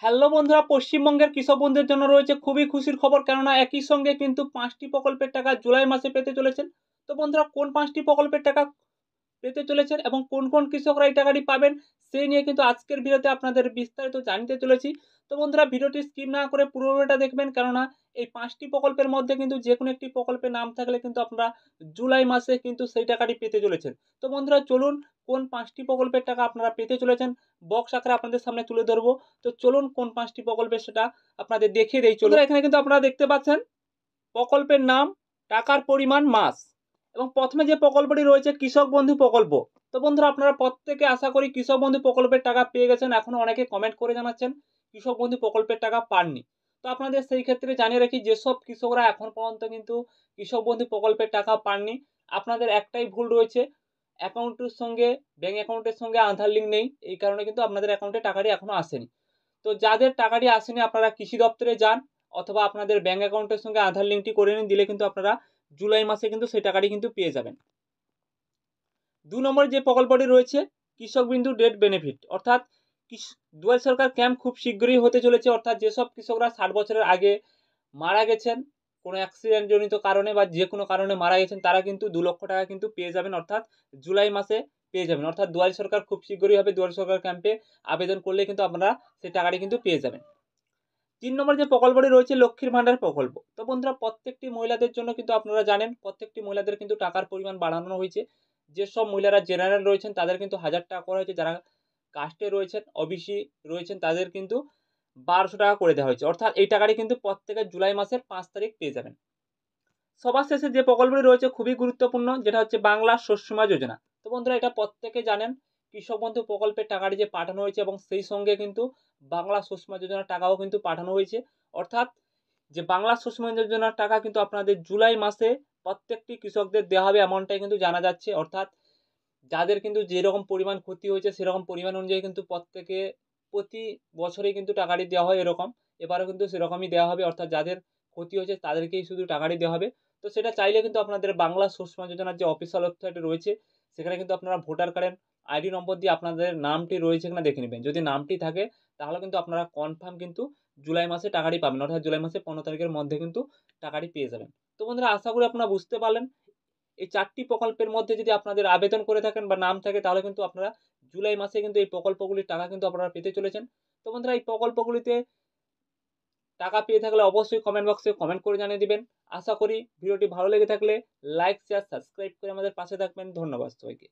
Hello বন্ধুরা, পশ্চিমবঙ্গের কৃষক বন্ধুদের জন্য রয়েছে খুবই খুশির খবর, কেননা একই সঙ্গে কিন্তু 5টি প্রকল্পের টাকা জুলাই মাসে পেতে চলেছেন। তো বন্ধুরা, কোন 5টি প্রকল্পের টাকা পেতে চলেছেন এবং কোন কোন কৃষকরা এই টাকাটি পাবেন, সেই নিয়ে কিন্তু আজকের ভিডিওতে আপনাদের বিস্তারিত জানতে চলেছি। তো বন্ধুরা, ভিডিওটি স্কিপ না করে পুরো ভিডিওটা দেখবেন, কেননা এই 5টি প্রকল্পের মধ্যে কিন্তু যে কোনো একটি প্রকল্পের নাম থাকলে কিন্তু আপনারা জুলাই মাসে কিন্তু সেই টাকাটি পেতে চলেছেন। তো বন্ধুরা, চলুন কোন 5টি প্রকল্পের টাকা আপনারা পেতে চলেছেন বক্স আকারে আপনাদের সামনে তুলে ধরবো। তো চলুন কোন 5টি প্রকল্পের সেটা আপনাদের দেখিয়ে দেই। চলুন, এখানে কিন্তু আপনারা দেখতে পাচ্ছেন প্রকল্পের নাম, টাকার পরিমাণ, মাস এবং প্রথমে যে প্রকল্পটি রয়েছে কৃষক বন্ধু প্রকল্প। তো বন্ধুরা, আপনারা প্রত্যেকে আশা করি কৃষক বন্ধু প্রকল্পের টাকা পেয়ে গেছেন। এখনো অনেকে কমেন্ট করে জানাচ্ছেন কৃষক বন্ধু প্রকল্পের টাকা পাননি। তো আপনাদের সেই ক্ষেত্রে জানিয়ে রাখি, যেসব কৃষকরা এখন পর্যন্ত কিন্তু কৃষক বন্ধু প্রকল্পের টাকা পাননি, আপনাদের একটাই ভুল রয়েছে, অ্যাকাউন্টের সঙ্গে ব্যাঙ্ক অ্যাকাউন্টের সঙ্গে আধার লিঙ্ক নেই, এই কারণে কিন্তু আপনাদের অ্যাকাউন্টে টাকাটি এখনো আসেনি। তো যাদের টাকাটি আসেনি আপনারা কৃষি দপ্তরে যান অথবা আপনাদের ব্যাঙ্ক অ্যাকাউন্টের সঙ্গে আধার লিঙ্কটি করে নিন, দিলে কিন্তু আপনারা জুলাই মাসে কিন্তু সেই টাকাটি কিন্তু পেয়ে যাবেন। 2 নম্বরে যে প্রকল্পটি রয়েছে কৃষক বিন্দু ডেট বেনিফিট, অর্থাৎ দুয়ারে সরকার ক্যাম্প খুব শীঘ্রই হতে চলেছে। অর্থাৎ যেসব কৃষকরা 60 বছরের আগে মারা গেছেন কোনো অ্যাক্সিডেন্ট জনিত কারণে বা যে কোনো কারণে মারা গেছেন, তারা কিন্তু 2 লক্ষ টাকা কিন্তু পেয়ে যাবেন, অর্থাৎ জুলাই মাসে পেয়ে যাবেন। অর্থাৎ দুয়ারে সরকার খুব শীঘ্রই হবে, দুয়ারে সরকার ক্যাম্পে আবেদন করলে কিন্তু আপনারা সেই টাকাটি কিন্তু পেয়ে যাবেন। 3 নম্বর যে প্রকল্পটি রয়েছে লক্ষ্মীর ভান্ডার প্রকল্প। তো বন্ধুরা, প্রত্যেকটি মহিলাদের জন্য কিন্তু আপনারা জানেন প্রত্যেকটি মহিলাদের কিন্তু টাকার পরিমাণ বাড়ানো হয়েছে। যেসব মহিলারা জেনারেল রয়েছেন তাদের কিন্তু 1000 টাকা করা হয়েছে, যারা কাস্টে রয়েছেন ওবিসি রয়েছেন তাদের কিন্তু 1200 টাকা করে দেওয়া হয়েছে। অর্থাৎ এই টাকাটি কিন্তু প্রত্যেকের জুলাই মাসের 5 তারিখ পেয়ে যাবেন। সবার শেষে যে প্রকল্পটি রয়েছে খুবই গুরুত্বপূর্ণ, যেটা হচ্ছে বাংলা শস্যমা যোজনা। তো বন্ধুরা, এটা প্রত্যেকে জানেন কৃষক বন্ধু প্রকল্পের টাকাটি যে পাঠানো হয়েছে এবং সেই সঙ্গে কিন্তু বাংলা শস্যমা যোজনার টাকাও কিন্তু পাঠানো হয়েছে। অর্থাৎ যে বাংলা শস্যমা যোজনার টাকা কিন্তু আপনাদের জুলাই মাসে প্রত্যেকটি কৃষকদের দেওয়া হবে এমনটাই কিন্তু জানা যাচ্ছে। অর্থাৎ যাদের কিন্তু যেরকম পরিমাণ ক্ষতি হয়েছে সেরকম পরিমাণ অনুযায়ী কিন্তু প্রত্যেকে প্রতি বছরেই কিন্তু টাকাটি দেওয়া হয় এরকম, এবারও কিন্তু সেরকমই দেওয়া হবে। অর্থাৎ যাদের ক্ষতি হয়েছে তাদেরকেই শুধু টাকাটি দেওয়া হবে। তো সেটা চাইলে কিন্তু আপনাদের বাংলা শস্যমা যোজনার যে অফিসিয়াল ওয়েবসাইট রয়েছে সেখানে কিন্তু আপনারা ভোটার কার্ডের আইডি নম্বর দিয়ে আপনাদের নামটি রয়েছে কিনা দেখে নেবেন। যদি নামটি থাকে তাহলে কিন্তু আপনারা কনফার্ম কিন্তু জুলাই মাসে টাকাটি পাবেন, অর্থাৎ জুলাই মাসে 15 তারিখের মধ্যে কিন্তু টাকাটি পেয়ে যাবেন। তো বন্ধুরা, আশা করি আপনারা বুঝতে পারলেন এই 4টি প্রকল্পের মধ্যে যদি আপনাদের আবেদন করে থাকেন বা নাম থাকে তাহলে কিন্তু আপনারা জুলাই মাসে কিন্তু এই প্রকল্পগুলির টাকা কিন্তু আপনারা পেতে চলেছেন। তো বন্ধুরা, এই প্রকল্পগুলিতে টাকা পেয়ে থাকলে অবশ্যই কমেন্ট বক্সে কমেন্ট করে জানিয়ে দিবেন। আশা করি ভিডিওটি ভালো লেগে থাকলে লাইক, শেয়ার, সাবস্ক্রাইব করে আমাদের পাশে থাকবেন। ধন্যবাদ সবাইকে।